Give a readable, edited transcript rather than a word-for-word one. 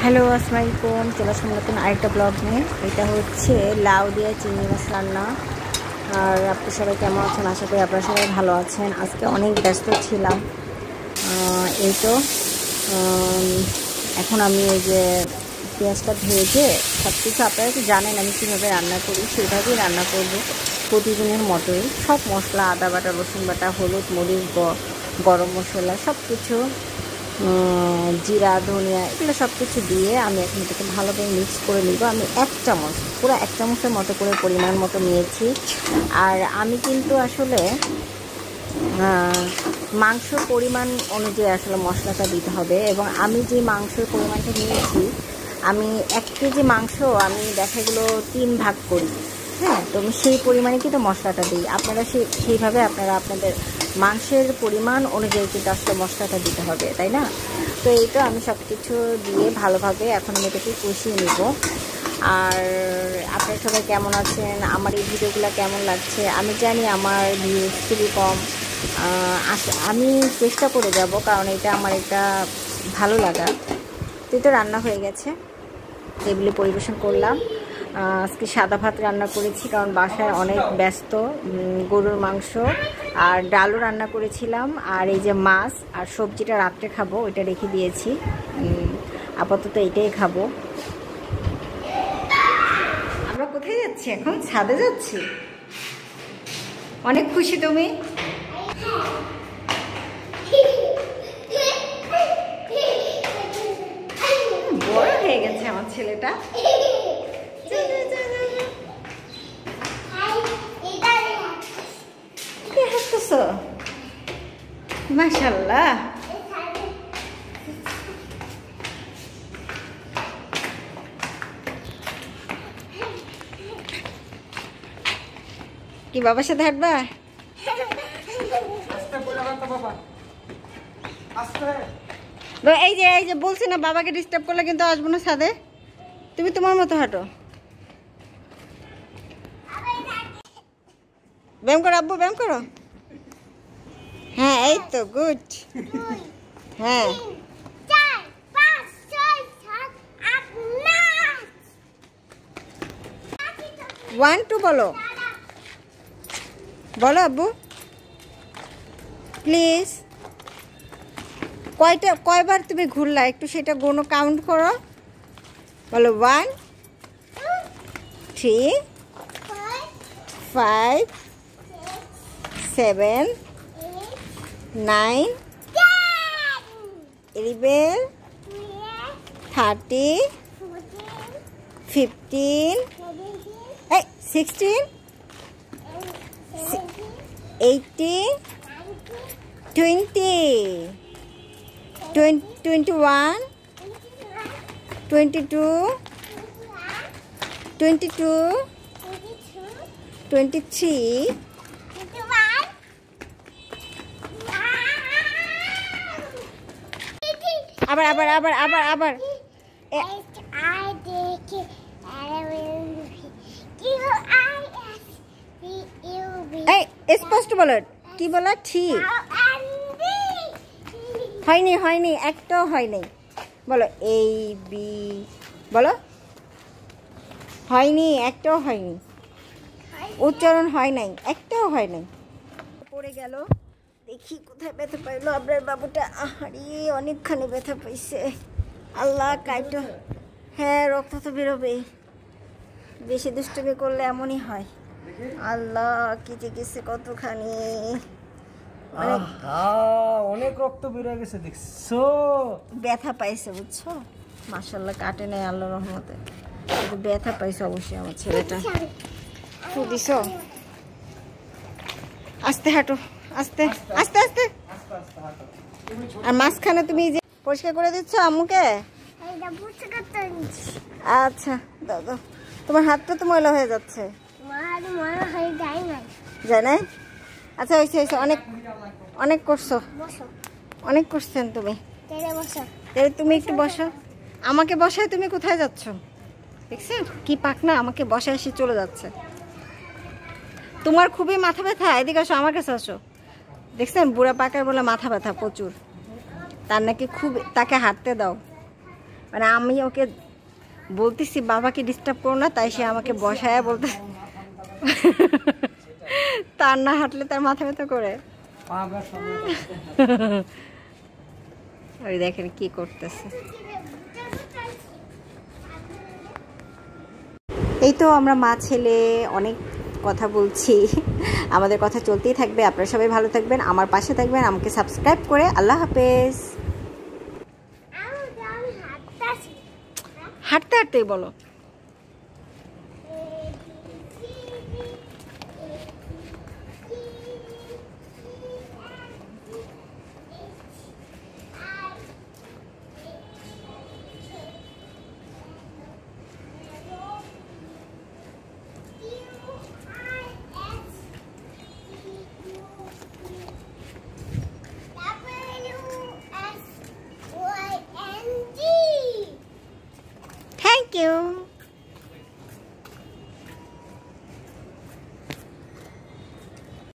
Hello আসসালামু আলাইকুম, চলে আসলাম নতুন আরেকটা ব্লগ নিয়ে। এটা হচ্ছে লাউ দিয়ে চিংড়ি মাছ রান্না। আর আপনি সবাই কেমন আছেন? আশা করি আপনারা সবাই ভালো আছেন। আজকে অনেক ব্যস্ত ছিলাম। এই তো এখন আমি এই যে পেঁয়াজটা ভেজে সব কিছু আপনারা তো জানেন আমি কীভাবে রান্না করি, সেভাবেই রান্না করব প্রতিদিনের মতোই। সব মশলা, আদা বাটা, রসুন বাটা, হলুদ, মরিচ, গরম মশলা সব কিছু, জিরা, ধনিয়া, এগুলো সব কিছু দিয়ে আমি এখন এটাকে ভালোভাবে মিক্স করে নিব। আমি পুরো এক চামচের মতো করে পরিমাণ মতো নিয়েছি। আর আমি কিন্তু আসলে মাংসর পরিমাণ অনুযায়ী আসলে মশলাটা দিতে হবে। এবং আমি যে মাংসের পরিমাণটা নিয়েছি, আমি 1 কেজি মাংস আমি দেখা গেলো 3 ভাগ করি। হ্যাঁ, তো আমি সেই পরিমাণে কিন্তু মশলাটা দিই। আপনারা সেইভাবে আপনাদের মাংসের পরিমাণ অনুযায়ী কিন্তু আসলে মশলাটা দিতে হবে, তাই না? তো এই তো আমি সব কিছু দিয়ে ভালোভাবে এখন আমি এটাকে কষিয়ে নিব। আর আপনারা সবাই কেমন আছেন? আমার এই ভিডিওগুলো কেমন লাগছে? আমি জানি আমার ভিউজ খুবই কম, আমি চেষ্টা করে যাব, কারণ এটা আমার একটা ভালো লাগা। তো এই তো রান্না হয়ে গেছে, টেবিলে পরিবেশন করলাম। আজকে সাদা ভাত রান্না করেছি, কারণ বাসায় অনেক ব্যস্ত। গরুর মাংস আর ডালও রান্না করেছিলাম। আর এই যে মাছ আর সবজিটা রাত্রে খাবো, ওইটা রেখে দিয়েছি। আপাতত এটাই খাবো। আমরা কোথায় যাচ্ছি এখন? ছাদে যাচ্ছি। অনেক খুশি তুমি? বড় হয়ে গেছে আমার ছেলেটা। মাশাআল্লাহ, কি বাবার সাথে হাঁটবা? এই যে বলছি না, বাবাকে ডিস্টার্ব করলে কিন্তু আসবো না ছাদে। তুমি তোমার মতো হাঁটো। ব্যায়াম করো আব্বু, ব্যায়াম করো। হ্যাঁ, এই তো গুড। হ্যাঁ, 1 2 বলো, বলো আব্বু প্লিজ। কয়বার তুমি ঘুরলা একটু সেটা গোনো কাউন্ট করো। বলো 1 3 5 7 9 11 30 15 16 18 20 21 22 22 23 আবার স্পষ্ট বলো, কি বলা? ঠিক হয়নি, একটাও হয়নি। বলো এই বি, বলো হয়নি, একটাও হয়নি, উচ্চারণ হয় নাই, একটাও হয় নাই। পড়ে গেল, দেখি কোথায় ব্যথা পাইলো আপনার বাবুটা। আরে অনেকখানি ব্যথা পাইছে। আল্লাহ কাইটো। হ্যাঁ, রক্ত তো বেরোবেই, বেশি দুষ্টুমি করলে এমনই হয়। আল্লাহ কেটে গেছে কতখানি, অনেক রক্ত বেরিয়ে গেছে, দেখছো? ব্যথা পাইছে বুঝছো? মাশাআল্লাহ কাটে নাই আল্লাহর রহমতে, কিন্তু ব্যথা পাইছে অবশ্যই আমার ছেলেটা। দিছ, আস্তে হাঁটো, আস্তে আস্তে আস্তে। আর মাঝখানে তুমি যে পরিষ্কার করে দিচ্ছ আম্মুকে? আচ্ছা দাও দাও, তোমার হাতটা তো ময়লা হয়ে যাচ্ছে। যায় নাই? আচ্ছা হয়েছে, অনেক করছো, অনেক করছেন তুমি। তুমি একটু বসো, আমাকে বসায় তুমি কোথায় যাচ্ছ? দেখছেন কি পাক না, আমাকে বসায় এসে চলে যাচ্ছে। তোমার খুবই মাথা ব্যথা, এদিকে আসো, আমার কাছে আসো। দেখছেন বুড়া পাকার বলে মাথা ব্যথা প্রচুর, তার নাকি খুব, তাকে হাঁটতে দাও। মানে আমি ওকে বলতেছি বাবাকে ডিস্টার্ব করো না, তাই সে আমাকে বসায় বলতে তার না হাঁটলে তার মাথা ব্যথা করে। ওই দেখেন কি করতেছে। এই তো আমরা মা ছেলে অনেক কথা বলছি, আমাদের কথা চলতেই থাকবে। আপনারা সবাই ভালো থাকবেন, আমার পাশে থাকবেন, আমাকে সাবস্ক্রাইব করে। আল্লাহ হাফেজ। হাঁটতে হাঁটতেই বলো। Thank you.